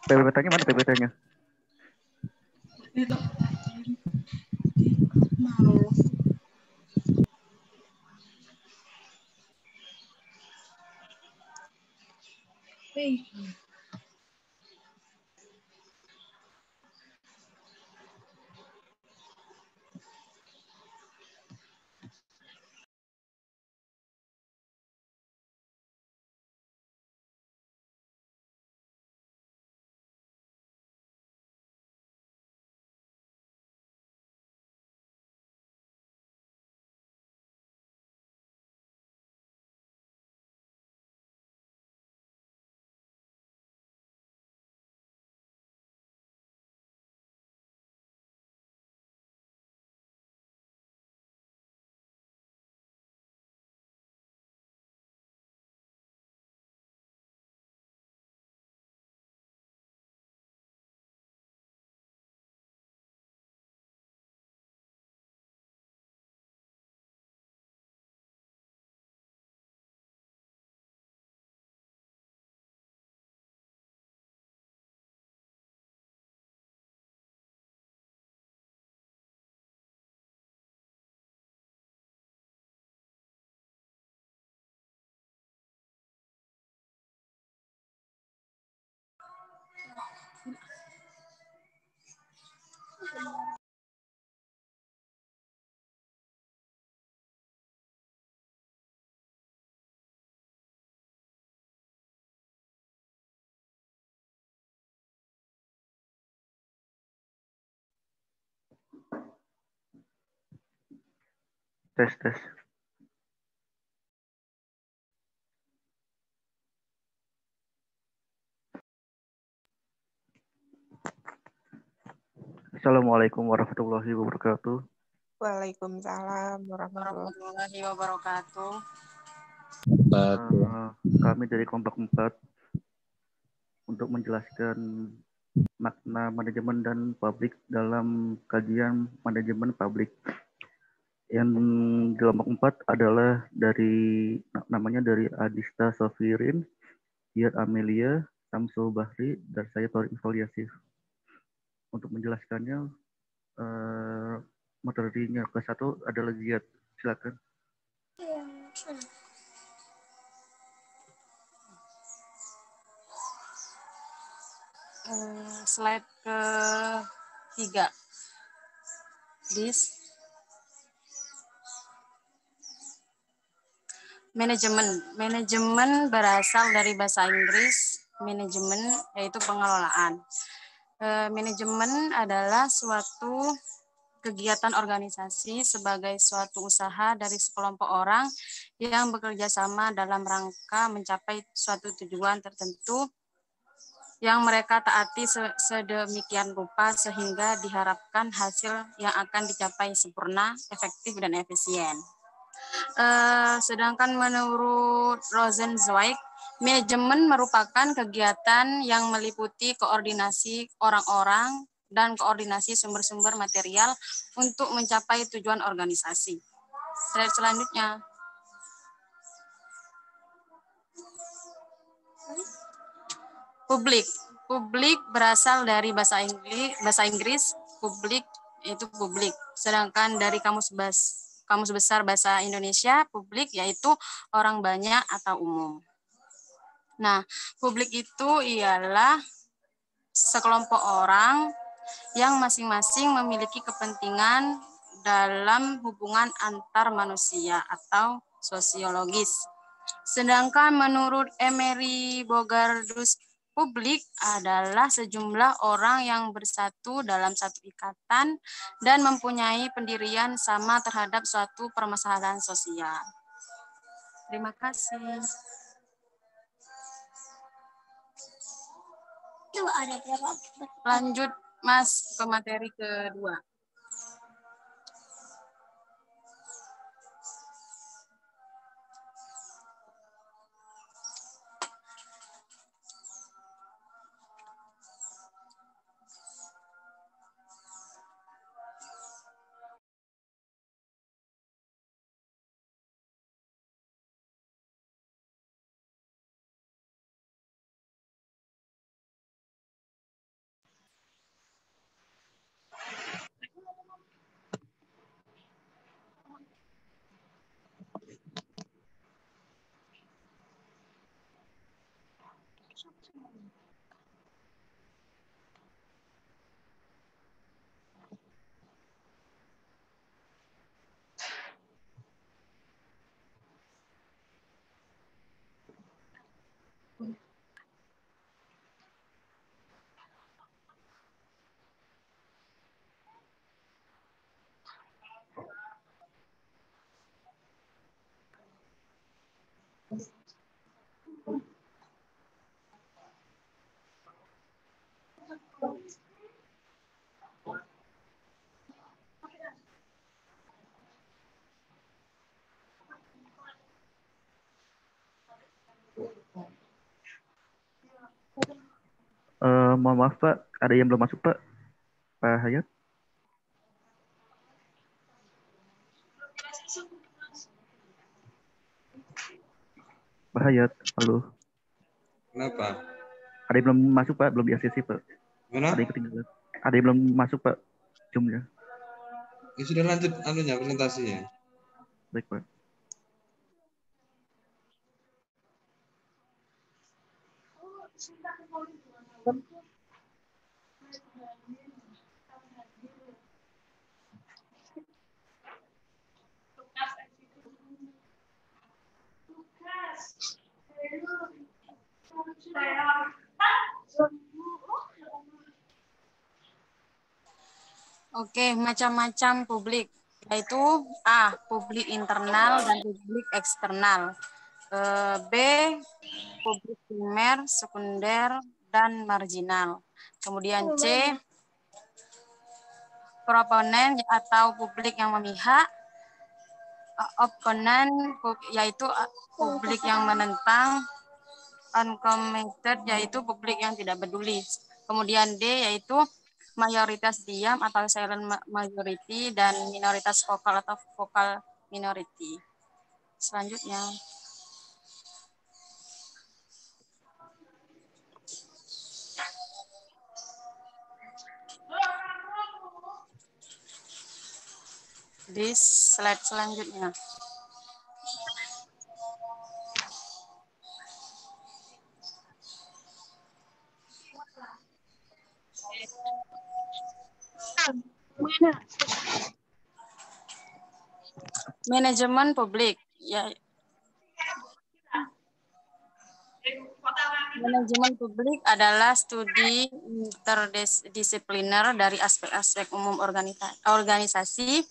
PPT-nya mana PPT-nya? Mau. Hey. Tes tes. Assalamualaikum warahmatullahi wabarakatuh. Waalaikumsalam warahmatullahi warahmatullahi wabarakatuh. Kami dari kelompok 4 untuk menjelaskan makna manajemen dan publik dalam kajian manajemen publik. Yang kelompok 4 adalah namanya dari Adista Sofirin, Diat Amelia, Samsul Bahri, dan saya Tori Infoliasif. Untuk menjelaskannya, materinya ke-1 adalah Ziad. Silakan. Slide ke-3. Manajemen berasal dari bahasa Inggris manajemen, yaitu pengelolaan. Manajemen adalah suatu kegiatan organisasi sebagai suatu usaha dari sekelompok orang yang bekerja sama dalam rangka mencapai suatu tujuan tertentu yang mereka taati sedemikian rupa sehingga diharapkan hasil yang akan dicapai sempurna, efektif, dan efisien. Sedangkan menurut Rosenzweig, manajemen merupakan kegiatan yang meliputi koordinasi orang-orang dan koordinasi sumber-sumber material untuk mencapai tujuan organisasi. Slide selanjutnya. Publik berasal dari bahasa Inggris publik itu publik. Sedangkan dari kamus besar bahasa Indonesia publik yaitu orang banyak atau umum. Nah, publik itu ialah sekelompok orang yang masing-masing memiliki kepentingan dalam hubungan antar manusia atau sosiologis. Sedangkan menurut Emery Bogardus, publik adalah sejumlah orang yang bersatu dalam satu ikatan dan mempunyai pendirian sama terhadap suatu permasalahan sosial. Terima kasih. Lanjut, Mas, ke materi kedua. Mohon maaf Pak, ada yang belum masuk Pak? Pak Hayat? Pak Hayat, halo. Kenapa? Ada yang belum masuk Pak, belum di ACC Pak. Mana? Ada yang ketinggalan. Ada yang belum masuk Pak, zoom-nya. Ya sudah lanjut anunya presentasinya. Baik Pak. Oke, macam-macam publik, yaitu publik internal dan publik eksternal. B, publik primer, sekunder, dan marginal. Kemudian C, proponen atau publik yang memihak. Oponen, yaitu publik yang menentang. Uncommitted, yaitu publik yang tidak peduli. Kemudian D, yaitu mayoritas diam atau silent majority, dan minoritas vokal atau vokal minority. Selanjutnya. Di slide selanjutnya. Manajemen publik. Ya. Manajemen publik adalah studi interdisipliner dari aspek-aspek umum organisasi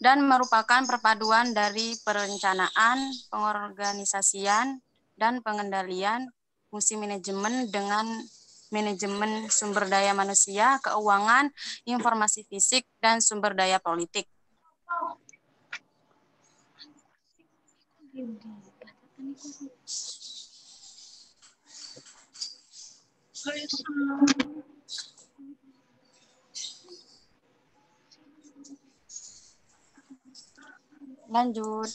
dan merupakan perpaduan dari perencanaan, pengorganisasian, dan pengendalian fungsi manajemen dengan manajemen sumber daya manusia, keuangan, informasi fisik, dan sumber daya politik. Lanjut.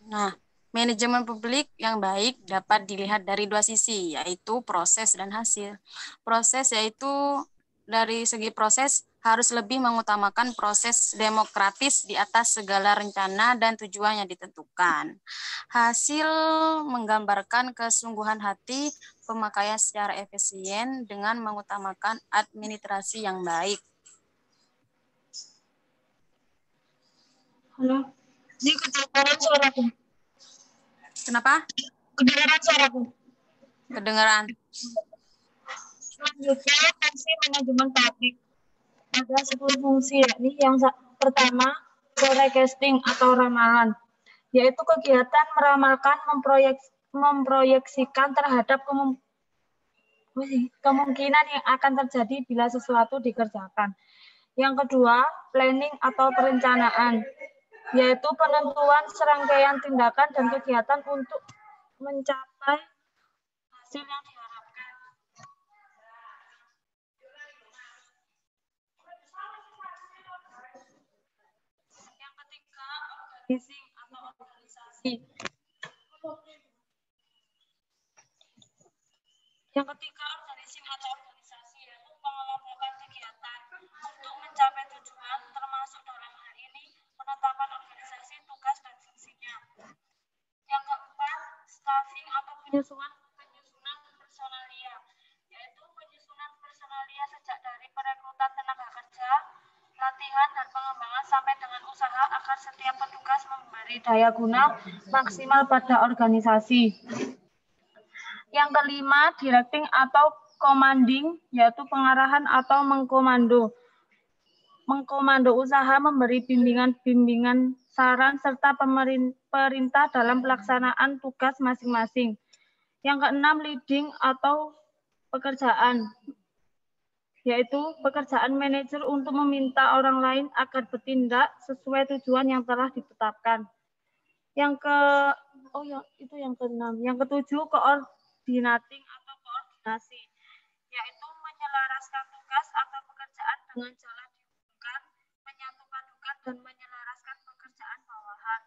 Nah, manajemen publik yang baik dapat dilihat dari dua sisi, yaitu proses dan hasil. Proses yaitu dari segi proses harus lebih mengutamakan proses demokratis di atas segala rencana dan tujuan yang ditentukan. Hasil menggambarkan kesungguhan hati, pemakaian secara efisien dengan mengutamakan administrasi yang baik. Halo, ini kedengaran suaraku. Kenapa? Kedengaran suaraku. Kedengaran. Selanjutnya, fungsi manajemen publik. Ada 10 fungsi, yakni yang pertama, forecasting atau ramalan, yaitu kegiatan meramalkan, memproyeksikan terhadap kemungkinan yang akan terjadi bila sesuatu dikerjakan. Yang kedua, planning atau perencanaan, yaitu penentuan serangkaian tindakan dan kegiatan untuk mencapai hasil yang diharapkan. Yang ketiga, organizing atau organisasi. Yang ketiga, organizing atau organisasi, yaitu mengelompokkan kegiatan untuk mencapai tujuan, termasuk dalam hal ini penetapan organisasi, tugas, dan fungsinya. Yang keempat, penyusunan personalia, yaitu penyusunan personalia sejak dari perekrutan tenaga kerja, latihan dan pengembangan sampai dengan usaha agar setiap petugas memberi daya guna maksimal pada organisasi. Yang kelima, directing atau commanding, yaitu pengarahan atau mengkomando. Mengkomando usaha, memberi bimbingan, saran, serta perintah dalam pelaksanaan tugas masing-masing. Yang keenam, leading atau pekerjaan, yaitu pekerjaan manajer untuk meminta orang lain agar bertindak sesuai tujuan yang telah ditetapkan. Yang keenam. Yang ketujuh, coordinating atau koordinasi, yaitu menyelaraskan tugas atau pekerjaan dengan jalan dihubungkan, menyatu-padukan dan menyelaraskan pekerjaan bawahan.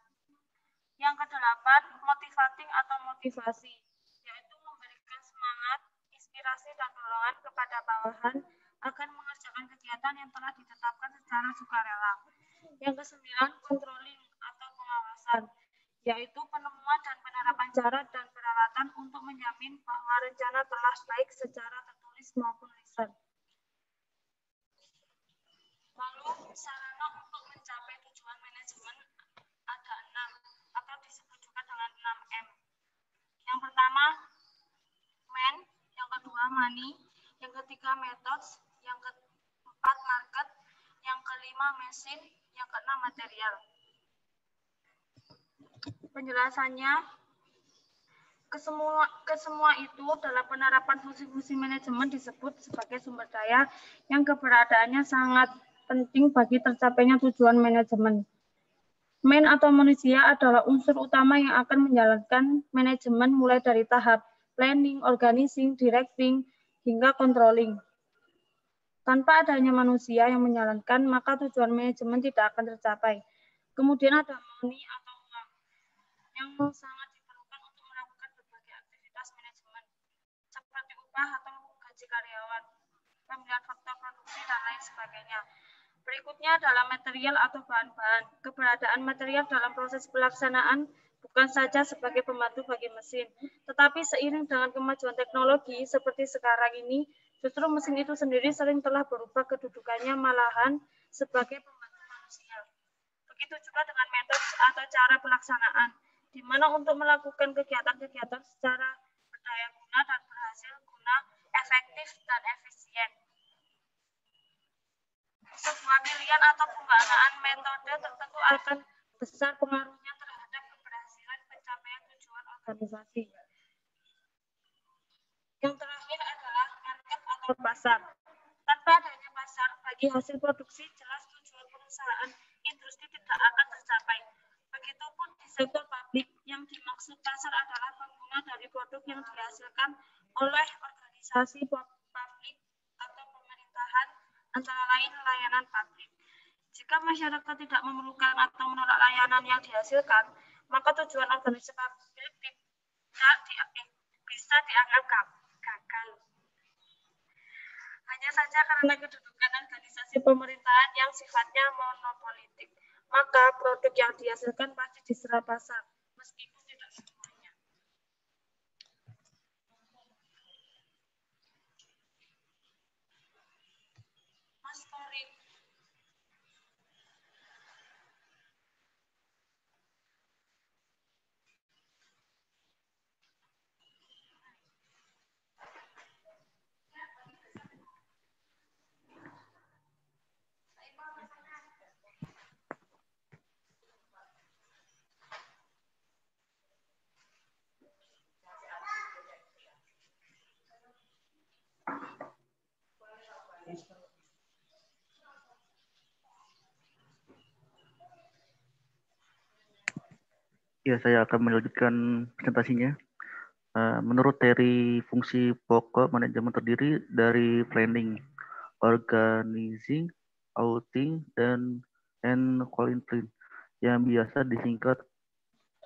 Yang kedelapan, motivating atau motivasi, yaitu memberikan semangat, inspirasi dan dorongan kepada bawahan agar mengerjakan kegiatan yang telah ditetapkan secara sukarela. Yang kesembilan, controlling atau pengawasan, yaitu penemuan dan penerapan cara dan peralatan untuk menjamin bahwa rencana telah baik secara tertulis maupun lisan. Lalu, sarana untuk mencapai tujuan manajemen ada 6, atau disebut juga dengan 6M. Yang pertama, man, yang kedua, money, yang ketiga, methods, yang keempat, market, yang kelima, machine, yang keenam, material. Penjelasannya, kesemua itu dalam penerapan fungsi-fungsi manajemen disebut sebagai sumber daya yang keberadaannya sangat penting bagi tercapainya tujuan manajemen. Man atau manusia adalah unsur utama yang akan menjalankan manajemen mulai dari tahap planning, organizing, directing, hingga controlling. Tanpa adanya manusia yang menjalankan, maka tujuan manajemen tidak akan tercapai. Kemudian ada money atau uang, yang sangat diperlukan untuk melakukan berbagai aktivitas manajemen, seperti upah atau gaji karyawan, pemilihan faktor produksi, dan lain sebagainya. Berikutnya adalah material atau bahan-bahan. Keberadaan material dalam proses pelaksanaan bukan saja sebagai pembantu bagi mesin, tetapi seiring dengan kemajuan teknologi seperti sekarang ini, justru mesin itu sendiri sering telah berubah kedudukannya malahan sebagai pembantu manusia. Begitu juga dengan metode atau cara pelaksanaan, di mana untuk melakukan kegiatan-kegiatan secara berdaya guna dan berhasil guna, efektif dan efisien. Sebuah pilihan atau penggunaan metode tertentu akan besar pengaruhnya terhadap keberhasilan pencapaian tujuan organisasi. Yang terakhir adalah market atau pasar. Tanpa adanya pasar bagi hasil produksi, jelas tujuan perusahaan industri tidak akan tercapai. Begitupun di sektor publik, yang dimaksud pasar adalah pengguna dari produk yang dihasilkan oleh organisasi publik atau pemerintahan, antara lain layanan publik. Jika masyarakat tidak memerlukan atau menolak layanan yang dihasilkan, maka tujuan organisasi publik bisa dianggap gagal. Hanya saja karena kedudukan organisasi pemerintahan yang sifatnya monopolitik, maka produk yang dihasilkan pasti diserap pasar, meskipun tidak semuanya. Mas Torik. Ya, saya akan melanjutkan presentasinya. Menurut teori fungsi pokok manajemen terdiri dari planning, organizing, auditing, dan controlling, yang biasa disingkat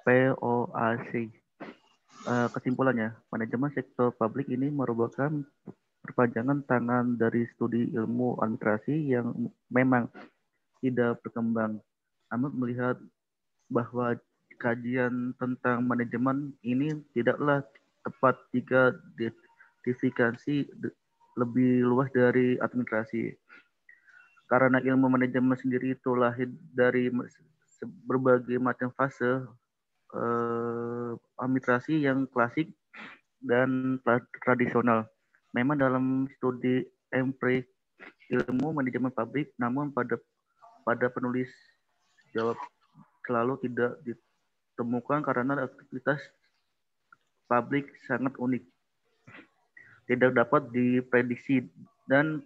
POAC. Kesimpulannya, manajemen sektor publik ini merupakan perpanjangan tangan dari studi ilmu administrasi yang memang tidak berkembang. Namun melihat bahwa kajian tentang manajemen ini tidaklah tepat jika definisi lebih luas dari administrasi. Karena ilmu manajemen sendiri itu lahir dari berbagai macam fase administrasi yang klasik dan tradisional. Memang dalam studi empirik ilmu manajemen publik, namun pada penulis jawab selalu tidak ditemukan karena aktivitas publik sangat unik, tidak dapat diprediksi dan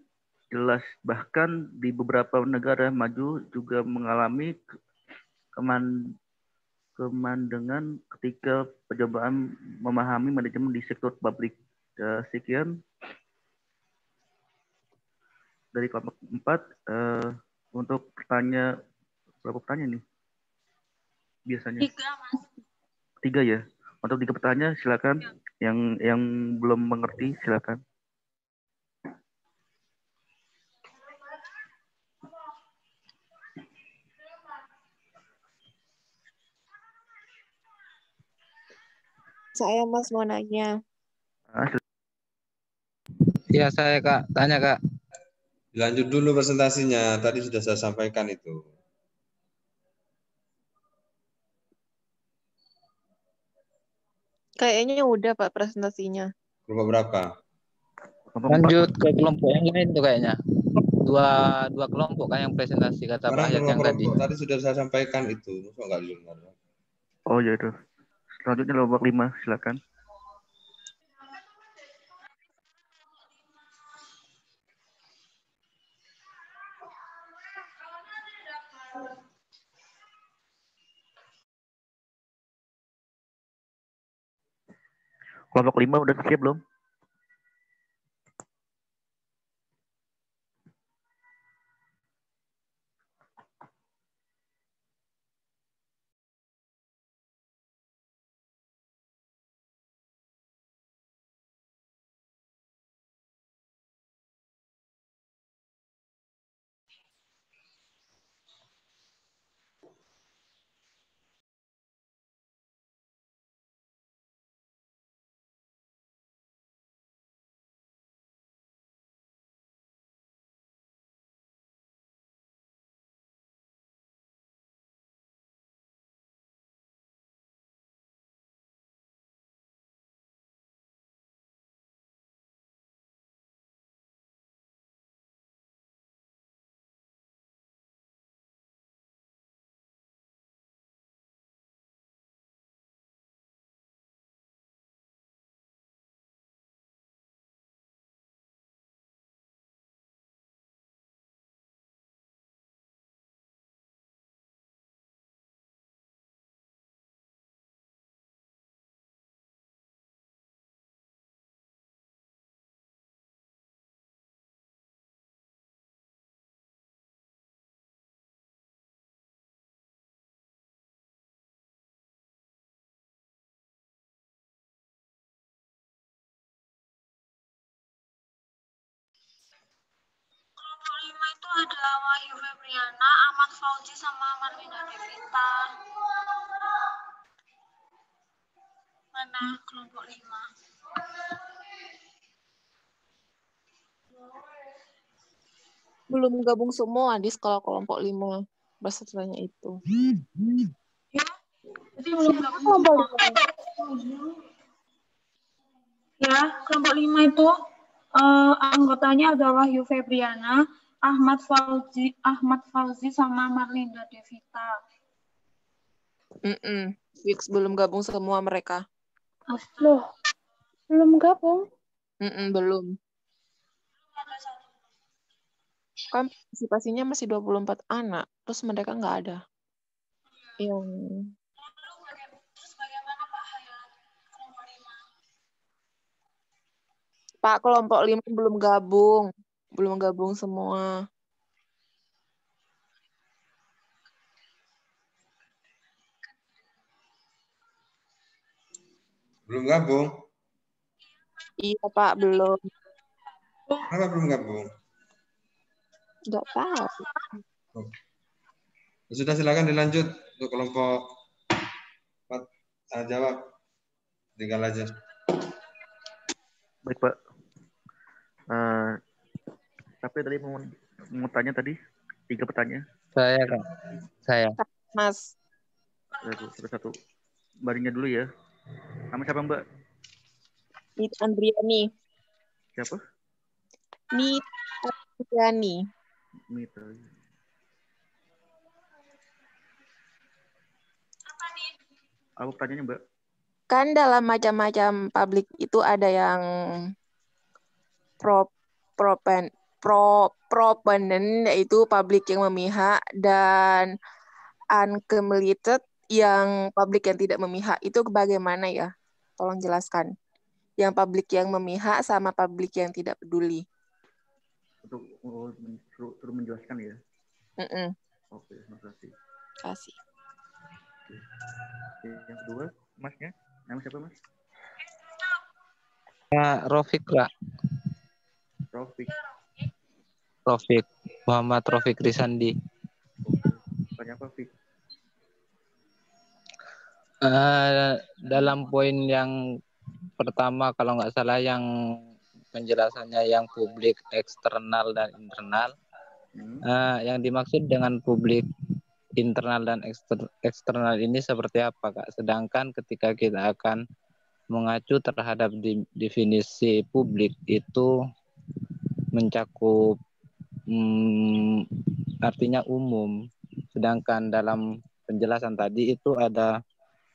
jelas. Bahkan di beberapa negara maju juga mengalami kemandangan ketika percobaan memahami manajemen di sektor publik. Sekian dari kelompok 4. Untuk berapa pertanyaan nih biasanya? 3, Mas. 3 ya. Untuk 3 pertanyaan silakan. Yang belum mengerti silakan. Saya Mas mau nanya. Ya saya Kak, tanya Kak. Lanjut dulu presentasinya. Tadi sudah saya sampaikan itu. Kayaknya udah Pak presentasinya. Kelompok berapa? Lanjut ke kelompok yang lain tuh kayaknya. Dua kelompok kan yang presentasi kata Pak Hayat yang tadi. Tadi sudah saya sampaikan itu. Masa enggak dengar? Oh ya itu. Selanjutnya kelompok 5 silakan. Kelompok 5 udah siap belum? Kelompok 5 itu ada Wahyu Febriana, Ahmad Fauzi, sama Marlina Devita. Mana kelompok 5? Belum gabung semua di sekolah kelompok 5. Pesertanya itu. Ya, jadi belum gabung semua. Ya, kelompok 5 itu anggotanya ada Wahyu Febriana, Ahmad Fauzi sama Marlinda Devita. Fix belum gabung semua mereka. Loh, belum gabung? Belum. Kan partisipasinya masih 24 anak, terus mereka nggak ada. Yang Terus bagaimana Pak Hayat? Kelompok 5? Pak kelompok 5 belum gabung semua. Belum gabung? Iya Pak, belum. Kenapa belum gabung? Nggak tahu. Sudah silakan dilanjut untuk kelompok 4. Jawab. Tinggal aja. Baik Pak. Tapi tadi mau tanya tadi 3 pertanyaan. Saya Kak. Saya. Mas. Satu. Mbaknya dulu ya. Nama siapa Mbak? Nita Andriani. Siapa? Nita Andriani. Mita. Apa pertanyaannya Mbak? Kan dalam macam-macam publik itu ada yang proponent, yaitu publik yang memihak, dan uncommitted yang publik yang tidak memihak. Itu bagaimana ya? Tolong jelaskan. Yang publik yang memihak sama publik yang tidak peduli. Untuk suruh menjelaskan ya. Oke, terima kasih. Kasih. Yang kedua, Masnya? Nama siapa Mas? Rofik Kak. Rofik. Muhammad Rofik Risandi. Tanya apa, Fik? Dalam poin yang pertama kalau nggak salah yang penjelasannya yang publik eksternal dan internal, yang dimaksud dengan publik internal dan eksternal ini seperti apa Kak? Sedangkan ketika kita akan mengacu terhadap definisi publik itu mencakup artinya umum, sedangkan dalam penjelasan tadi itu ada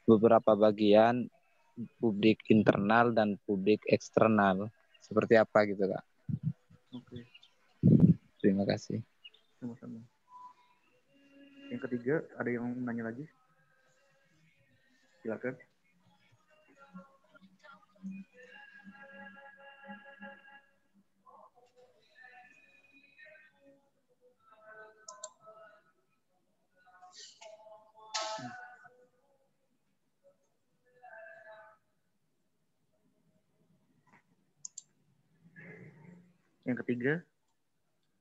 beberapa bagian publik internal dan publik eksternal. Seperti apa gitu Kak? Oke. Terima kasih. Sama-sama. Yang ketiga, ada yang nanya lagi? Silakan. Yang ketiga,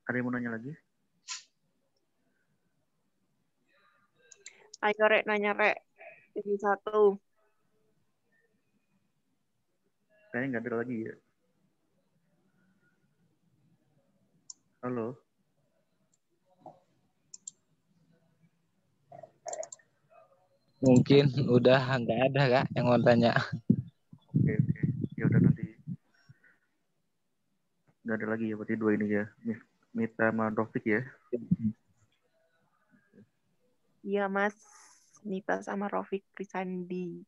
ada yang mau nanya lagi? Ayo Rek, nanya Rek. Ini satu. Kayaknya nggak ada lagi ya. Halo? Mungkin udah nggak ada Kak yang mau tanya. Oke. Ya udah nanti. Nggak ada lagi ya, berarti 2 ini ya. Mita sama Rofik ya. Iya Mas, Nita sama Rofik Risandi.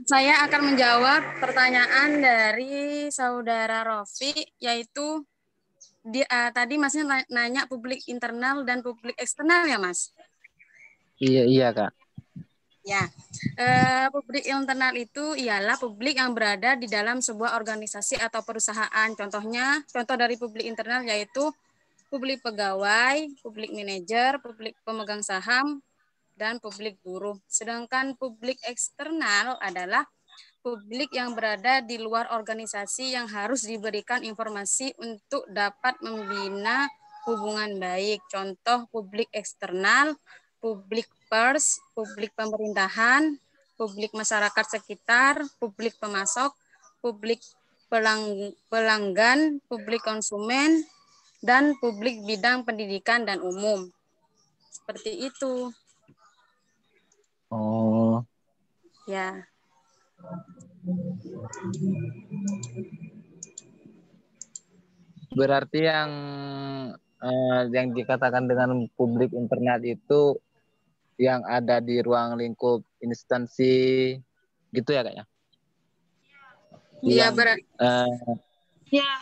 Saya akan menjawab pertanyaan dari Saudara Rofi, yaitu tadi Masnya nanya publik internal dan publik eksternal ya, Mas? Iya, Kak. Ya, publik internal itu ialah publik yang berada di dalam sebuah organisasi atau perusahaan. Contoh dari publik internal yaitu publik pegawai, publik manajer, publik pemegang saham, dan publik buruh. Sedangkan publik eksternal adalah publik yang berada di luar organisasi yang harus diberikan informasi untuk dapat membina hubungan baik. Contoh publik eksternal, publik pers, publik pemerintahan, publik masyarakat sekitar, publik pemasok, publik pelanggan, publik konsumen, dan publik bidang pendidikan dan umum. Seperti itu. Oh. Ya. Berarti yang dikatakan dengan publik internal itu yang ada di ruang lingkup instansi gitu ya, Kak ya? Iya, Ya.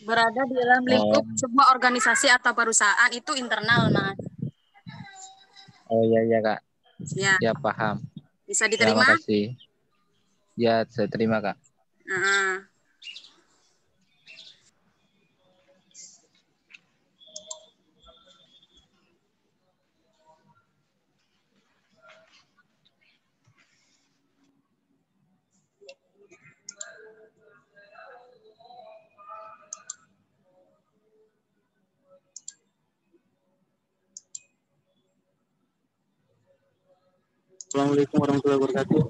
berada di dalam lingkup sebuah organisasi atau perusahaan itu internal, Mas. Oh iya, Kak. Ya. Ya, paham. Bisa diterima? Terima kasih. Ya, saya terima, Kak. Assalamualaikum warahmatullahi wabarakatuh.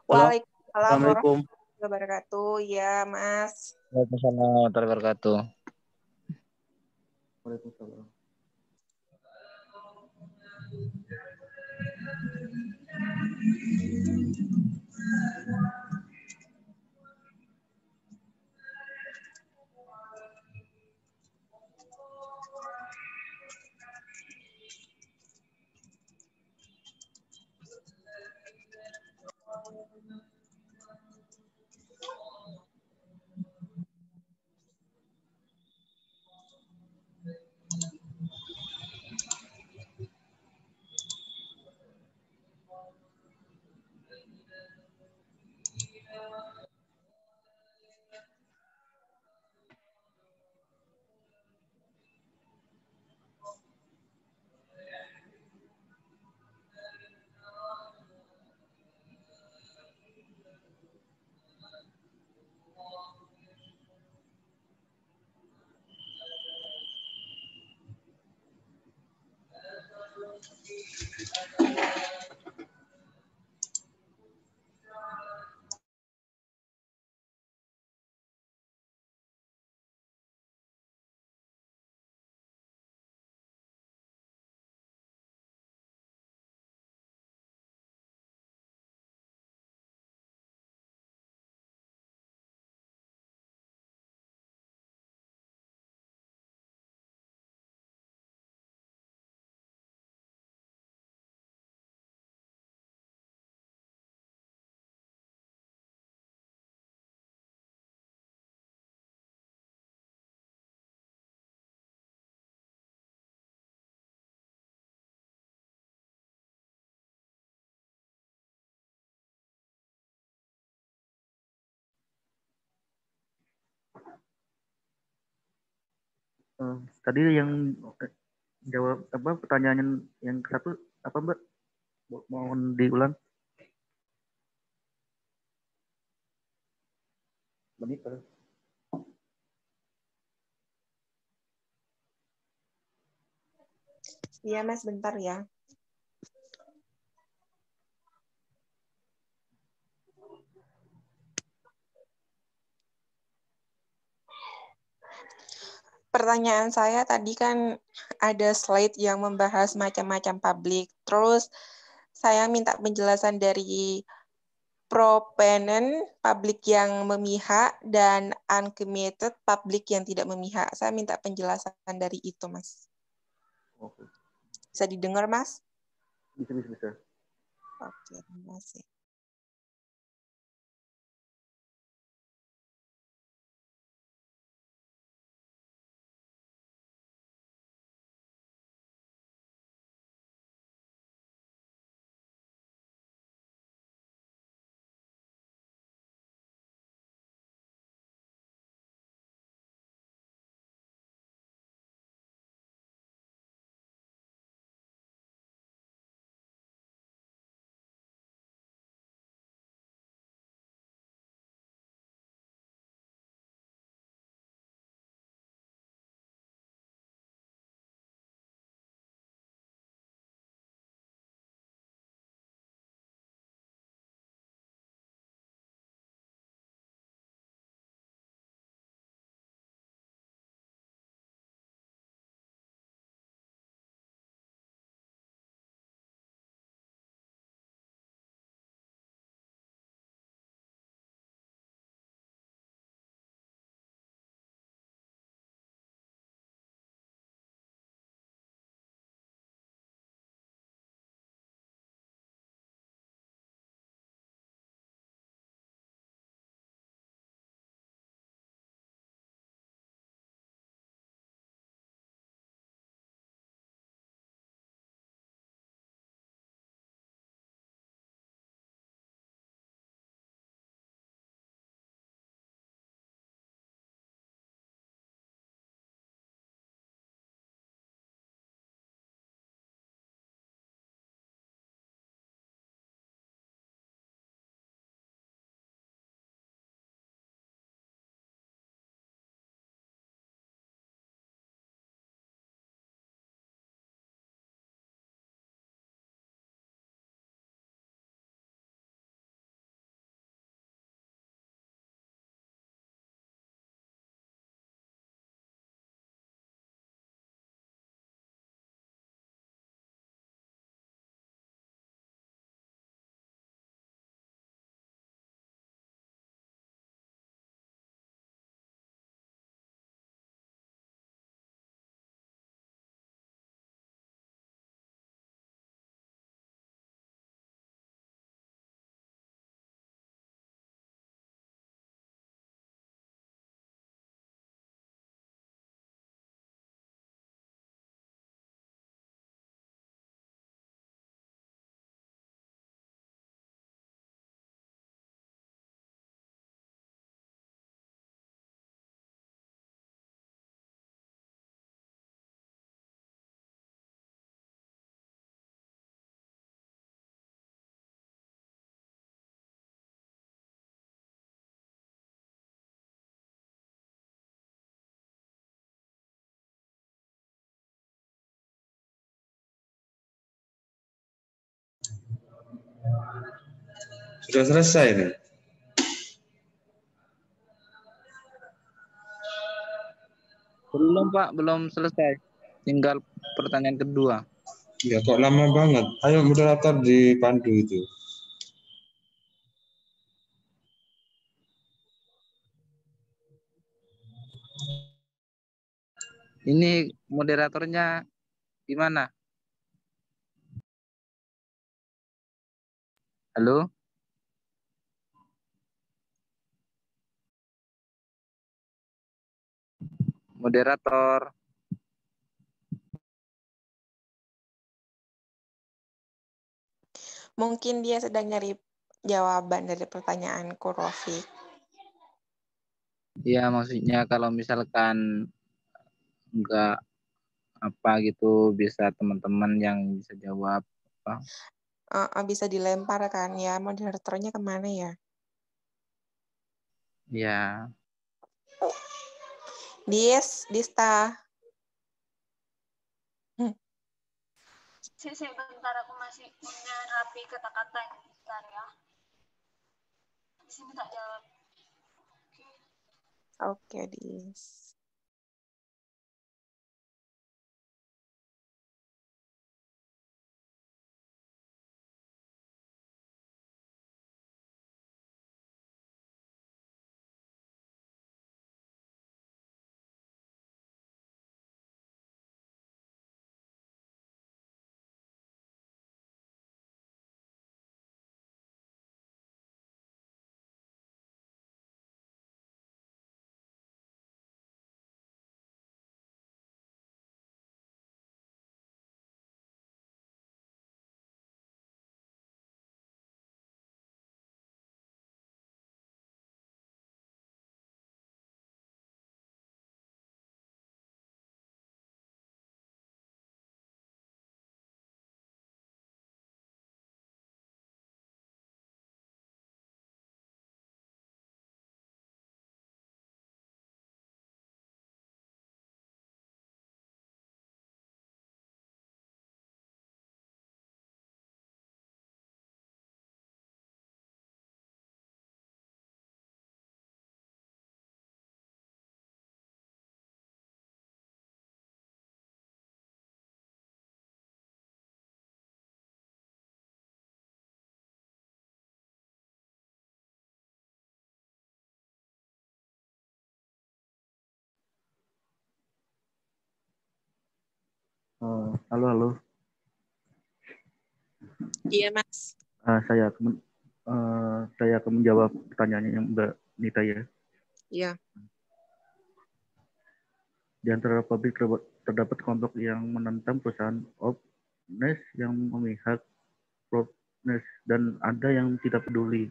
Waalaikumsalam warahmatullahi wabarakatuh. Ya, Mas. Waalaikumsalam warahmatullahi wabarakatuh. Waalaikumsalam. Tadi yang jawab pertanyaan yang satu apa Mbak? Mohon diulang. Benita. Iya, Mas, bentar ya. Pertanyaan saya tadi kan ada slide yang membahas macam-macam publik. Terus saya minta penjelasan dari proponent publik yang memihak dan uncommitted publik yang tidak memihak. Saya minta penjelasan dari itu, Mas. Oke. Bisa didengar, Mas? Bisa. Oke, terima kasih. Sudah selesai nih. Belum, Pak, belum selesai. Tinggal pertanyaan kedua. Ya kok lama banget. Ayo moderator dipandu itu. Ini moderatornya gimana? Halo? Moderator. Mungkin dia sedang nyari jawaban dari pertanyaanku, Rofi. Ya, maksudnya kalau misalkan enggak apa gitu, bisa teman-teman yang bisa jawab. Bisa dilempar kan ya, moderatornya kemana ya? Ya. Dista. Bentar, aku masih punya rapi kata-kata yang bentar ya. Di sini tak jawab. Oke, Dis. Halo, halo. Iya, Mas. Saya akan menjawab pertanyaannya yang Mbak Nita ya. Iya. Di antara publik terdapat kelompok yang menentang perusahaan openness, yang memihak propness, dan ada yang tidak peduli.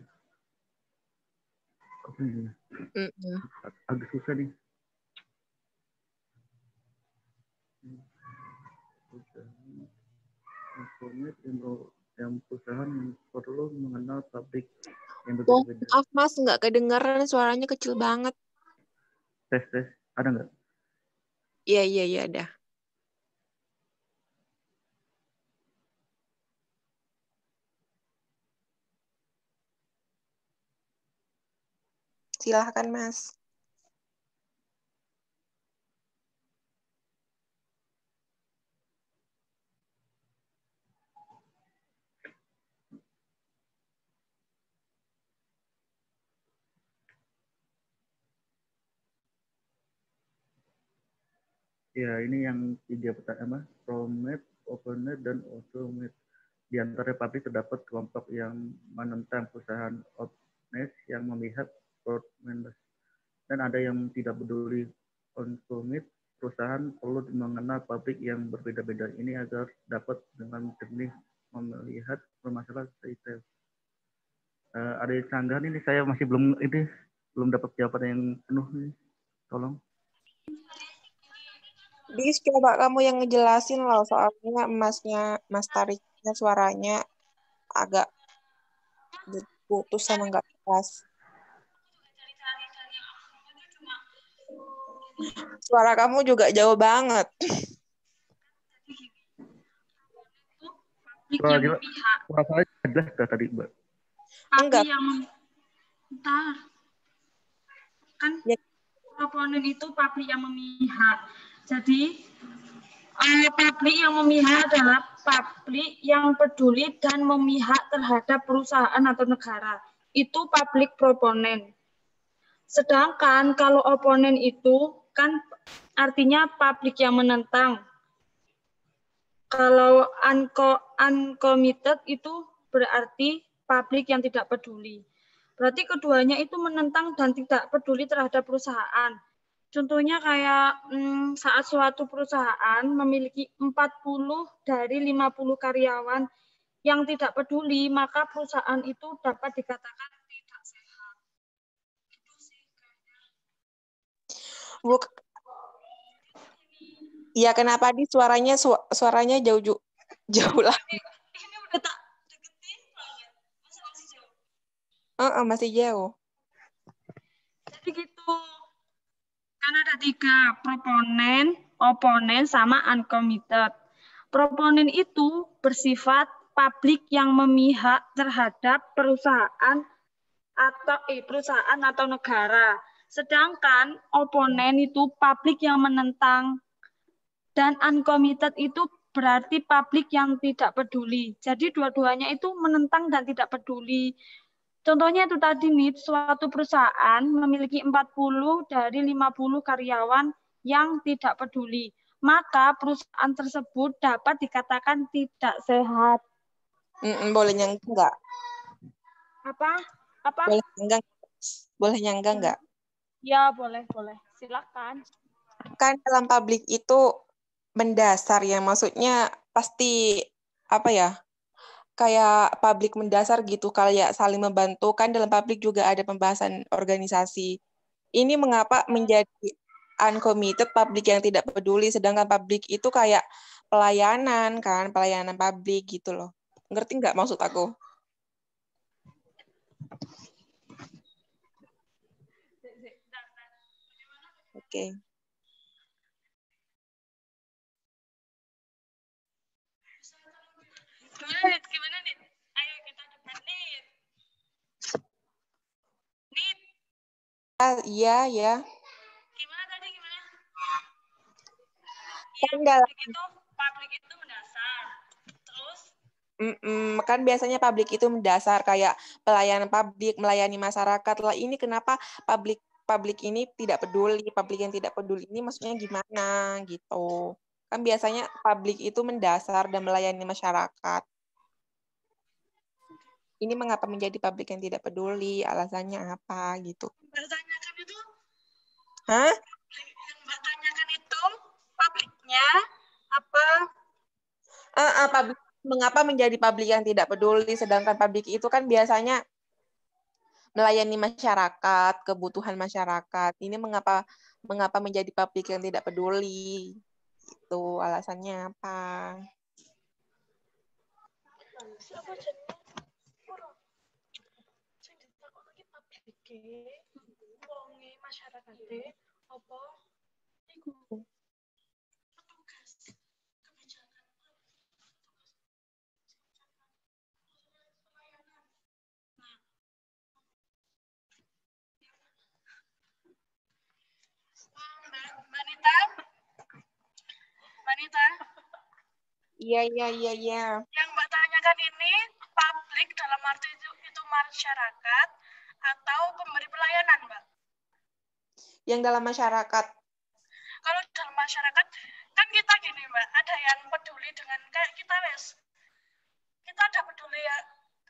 Agak susah nih. Yang perusahaan perlu mengenal publik yang berbeda-beda. Maaf, Mas, nggak kedengaran, suaranya kecil banget. Tes, ada nggak? Iya, ada. Silahkan, Mas. Ya, ini yang 3 pertanyaan, promote, openness, dan automate. Di antara publik terdapat kelompok yang menentang perusahaan openness, yang memihak propness, dan ada yang tidak peduli. Automate, perusahaan perlu mengenal publik yang berbeda-beda ini agar dapat dengan jernih melihat permasalahan detail. Ada sanggahan ini, saya masih belum dapat jawaban yang penuh nih. Tolong. Dis, coba kamu yang ngejelasin loh, soalnya Mas Tariknya suaranya agak putus sama nggak jelas. Suara kamu juga jauh banget. Publik yang memihak. Suara jelas tadi, Mbak. Enggak. Kan ya. Proponen itu publik yang memihak. Jadi publik yang memihak adalah publik yang peduli dan memihak terhadap perusahaan atau negara. Itu public proponen. Sedangkan kalau oponen itu kan artinya publik yang menentang. Kalau uncommitted itu berarti publik yang tidak peduli. Berarti keduanya itu menentang dan tidak peduli terhadap perusahaan. Contohnya kayak saat suatu perusahaan memiliki 40 dari 50 karyawan yang tidak peduli, maka perusahaan itu dapat dikatakan tidak sehat. Iya, kenapa di suaranya jauh lah. Ini udah tak deketin banget. Masih jauh? Masih jauh. Jadi gitu. Kan ada 3, proponen, oponen, sama uncommitted. Proponen itu bersifat publik yang memihak terhadap perusahaan atau negara. Sedangkan oponen itu publik yang menentang, dan uncommitted itu berarti publik yang tidak peduli. Jadi dua-duanya itu menentang dan tidak peduli. Contohnya itu tadi nih, suatu perusahaan memiliki 40 dari 50 karyawan yang tidak peduli. Maka perusahaan tersebut dapat dikatakan tidak sehat. Boleh nyangga nggak? Apa? Boleh nyangga nggak? Ya, boleh. Silakan. Kan dalam publik itu mendasar ya, maksudnya pasti apa ya? Kayak publik mendasar gitu, kayak saling membantu. Kan dalam publik juga ada pembahasan organisasi. Ini mengapa menjadi uncommitted, publik yang tidak peduli, sedangkan publik itu kayak pelayanan kan, pelayanan publik gitu loh. Ngerti nggak maksud aku? Oke. Gimana nih? Ayo kita debat nih. Nih. Iya. Gimana tadi? Publik itu mendasar. Terus? Kan biasanya publik itu mendasar kayak pelayanan publik, melayani masyarakat. Lah ini kenapa publik ini tidak peduli? Publik yang tidak peduli ini maksudnya gimana gitu? Kan biasanya publik itu mendasar dan melayani masyarakat. Ini mengapa menjadi publik yang tidak peduli? Alasannya apa gitu? Mbak tanyakan itu? Hah? Yang Mbak tanyakan itu publiknya apa? Publik, mengapa menjadi publik yang tidak peduli? Sedangkan publik itu kan biasanya melayani masyarakat, kebutuhan masyarakat. Ini mengapa menjadi publik yang tidak peduli? Itu alasannya apa? Siapa jadi? Sing ditakon iki publike, wonge masyarakate apa iku? Petugas kebijakan pelayanan. Mbak Nita? Iya. Yang Mbak tanyakan ini publik dalam arti itu masyarakat atau pemberi pelayanan, Mbak? Yang dalam masyarakat. Kalau dalam masyarakat kan kita gini, Mbak, ada yang peduli dengan kayak kita kita ada peduli ya,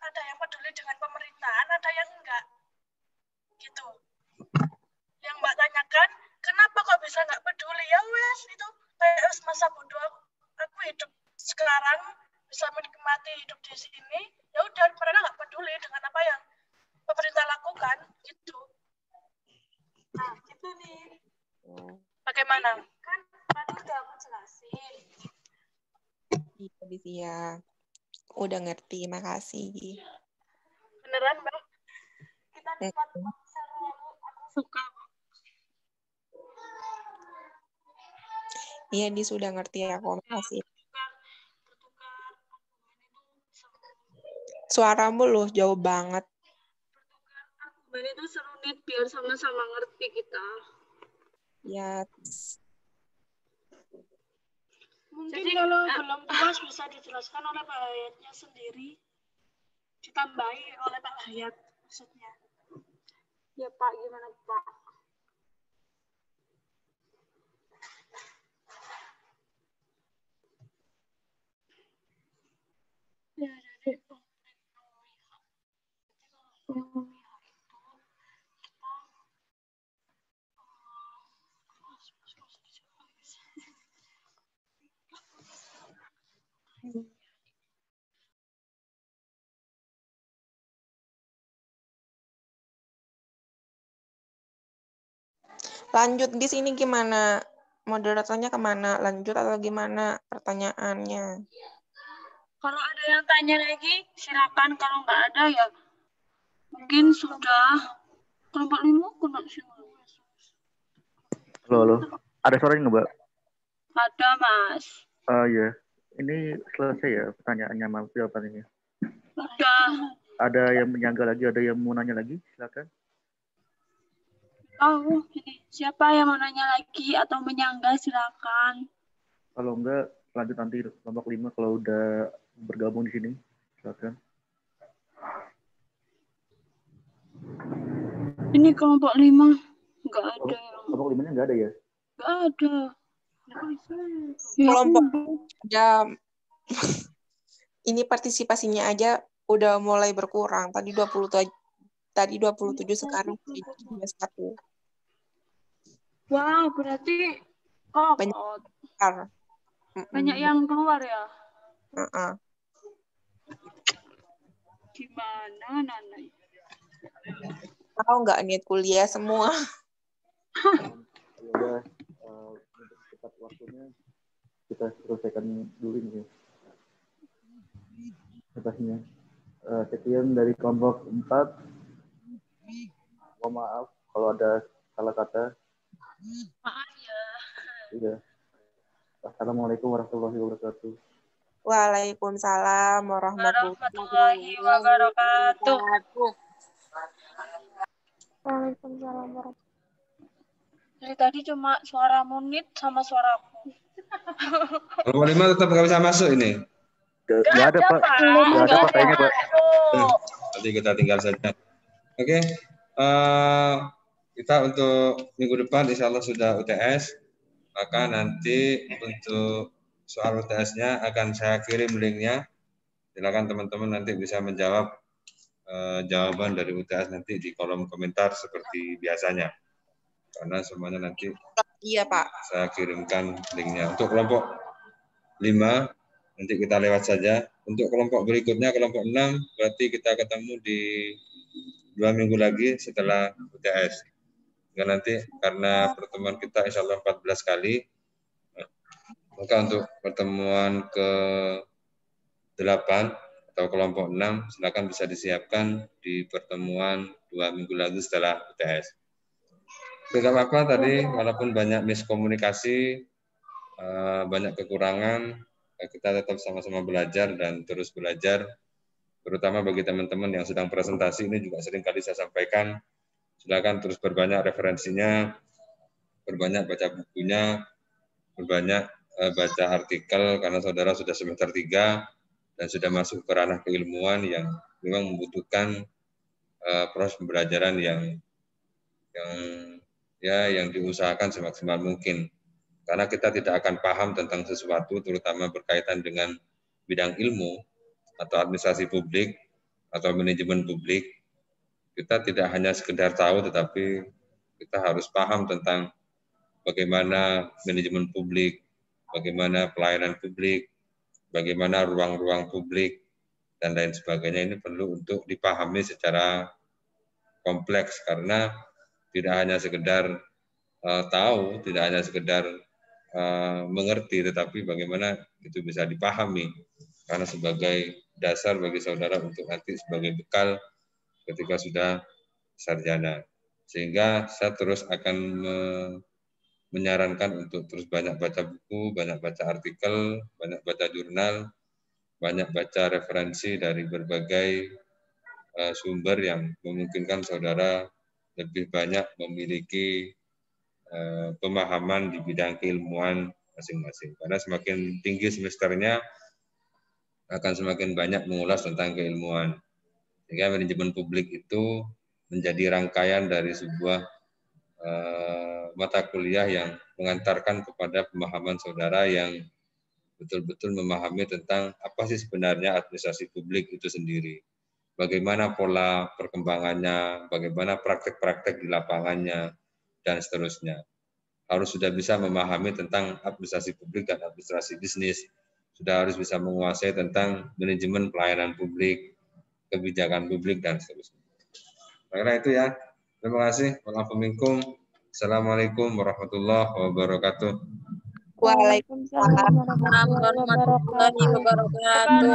ada yang peduli dengan pemerintahan, ada yang enggak, gitu. Yang Mbak tanyakan, kenapa kok bisa enggak peduli? Ya wes, itu kayak masa bodoh aku hidup sekarang bisa menikmati hidup di sini, ya udah mereka nggak peduli dengan apa yang pemerintah lakukan, gitu. Nah, gitu nih. Bagaimana? Kan tadi udah aku jelasin. Iya. Udah ngerti, makasih. Beneran, Mbak? Kita dapat seru, aku suka. Iya, dia sudah ngerti aku, makasih. Suaramu loh jauh banget. Argumen itu seru nih, biar sama-sama ngerti kita. Ya. Mungkin jadi kalau belum puas bisa dijelaskan oleh Pak Hayatnya sendiri, ditambahi oleh Pak Hayat maksudnya. Ya Pak, gimana Pak? Ya, jadi Lanjut di sini gimana? Moderatornya kemana? Lanjut atau gimana pertanyaannya? Kalau ada yang tanya lagi, silakan. Kalau nggak ada ya mungkin sudah. Kelompok 5 kena sini. Halo. Ada suaranya nggak, Mbak? Ada, Mas. Iya. Ini selesai ya pertanyaannya, maaf jawabannya. Udah. Ada yang menyangga lagi, ada yang mau nanya lagi, silakan. Ini siapa yang mau nanya lagi atau menyangga silakan. Kalau enggak, lanjut nanti kelompok 5 kalau udah bergabung di sini, silakan. Ini kelompok 5 nggak ada. Kelompok 5-nya nggak ada ya? Nggak ada. Kelompok ya, ini partisipasinya aja udah mulai berkurang. Tadi 27, sekarang 21. Wah, berarti banyak yang keluar ya? Gimana, Nana? Tahu nggak niat kuliah semua? Udah, untuk cepat waktunya kita selesaikan dulu ini. Atasnya. Sekian dari kelompok 4. Mohon maaf kalau ada salah kata. Maaf ya. Iya. Assalamualaikum warahmatullahi wabarakatuh. Waalaikumsalam warahmatullahi wabarakatuh. Waalaikumsalam warahmatullahi. Dari tadi cuma suara Munit sama suaraku. Kelompok 5 tetap nggak bisa masuk ini. Nggak ada, Pak. Nggak ada, Pak, kayaknya, Pak. Nanti kita tinggal saja. Oke. Kita untuk minggu depan insya Allah sudah UTS. Maka nanti untuk soal UTS-nya akan saya kirim linknya. Silakan teman-teman nanti bisa menjawab jawaban dari UTS nanti di kolom komentar seperti biasanya. Karena semuanya nanti iya, Pak. Saya kirimkan linknya. Untuk kelompok 5 nanti kita lewat saja. Untuk kelompok berikutnya, kelompok 6, berarti kita ketemu di 2 minggu lagi setelah UTS. Dan nanti karena pertemuan kita insya Allah 14 kali, maka untuk pertemuan ke-8 atau kelompok 6, silakan bisa disiapkan di pertemuan 2 minggu lagi setelah UTS. Tidak apa-apa tadi, walaupun banyak miskomunikasi, banyak kekurangan, kita tetap sama-sama belajar dan terus belajar, terutama bagi teman-teman yang sedang presentasi ini juga sering kali saya sampaikan, silakan terus berbanyak referensinya, berbanyak baca bukunya, berbanyak baca artikel, karena saudara sudah semester 3 dan sudah masuk ke ranah keilmuan yang memang membutuhkan proses pembelajaran yang diusahakan semaksimal mungkin. Karena kita tidak akan paham tentang sesuatu, terutama berkaitan dengan bidang ilmu, atau administrasi publik, atau manajemen publik. Kita tidak hanya sekedar tahu, tetapi kita harus paham tentang bagaimana manajemen publik, bagaimana pelayanan publik, bagaimana ruang-ruang publik, dan lain sebagainya. Ini perlu untuk dipahami secara kompleks, karena tidak hanya sekedar tahu, tidak hanya sekedar mengerti, tetapi bagaimana itu bisa dipahami, karena sebagai dasar bagi saudara untuk nanti sebagai bekal ketika sudah sarjana. Sehingga saya terus akan menyarankan untuk terus banyak baca buku, banyak baca artikel, banyak baca jurnal, banyak baca referensi dari berbagai sumber yang memungkinkan saudara lebih banyak memiliki pemahaman di bidang keilmuan masing-masing. Karena semakin tinggi semesternya akan semakin banyak mengulas tentang keilmuan. Sehingga manajemen publik itu menjadi rangkaian dari sebuah mata kuliah yang mengantarkan kepada pemahaman saudara yang betul-betul memahami tentang apa sih sebenarnya administrasi publik itu sendiri. Bagaimana pola perkembangannya, bagaimana praktek-praktek di lapangannya, dan seterusnya. Harus sudah bisa memahami tentang administrasi publik dan administrasi bisnis. Sudah harus bisa menguasai tentang manajemen pelayanan publik, kebijakan publik, dan seterusnya. Karena itu ya, terima kasih. Assalamualaikum warahmatullahi wabarakatuh. Waalaikumsalam warahmatullahi wabarakatuh.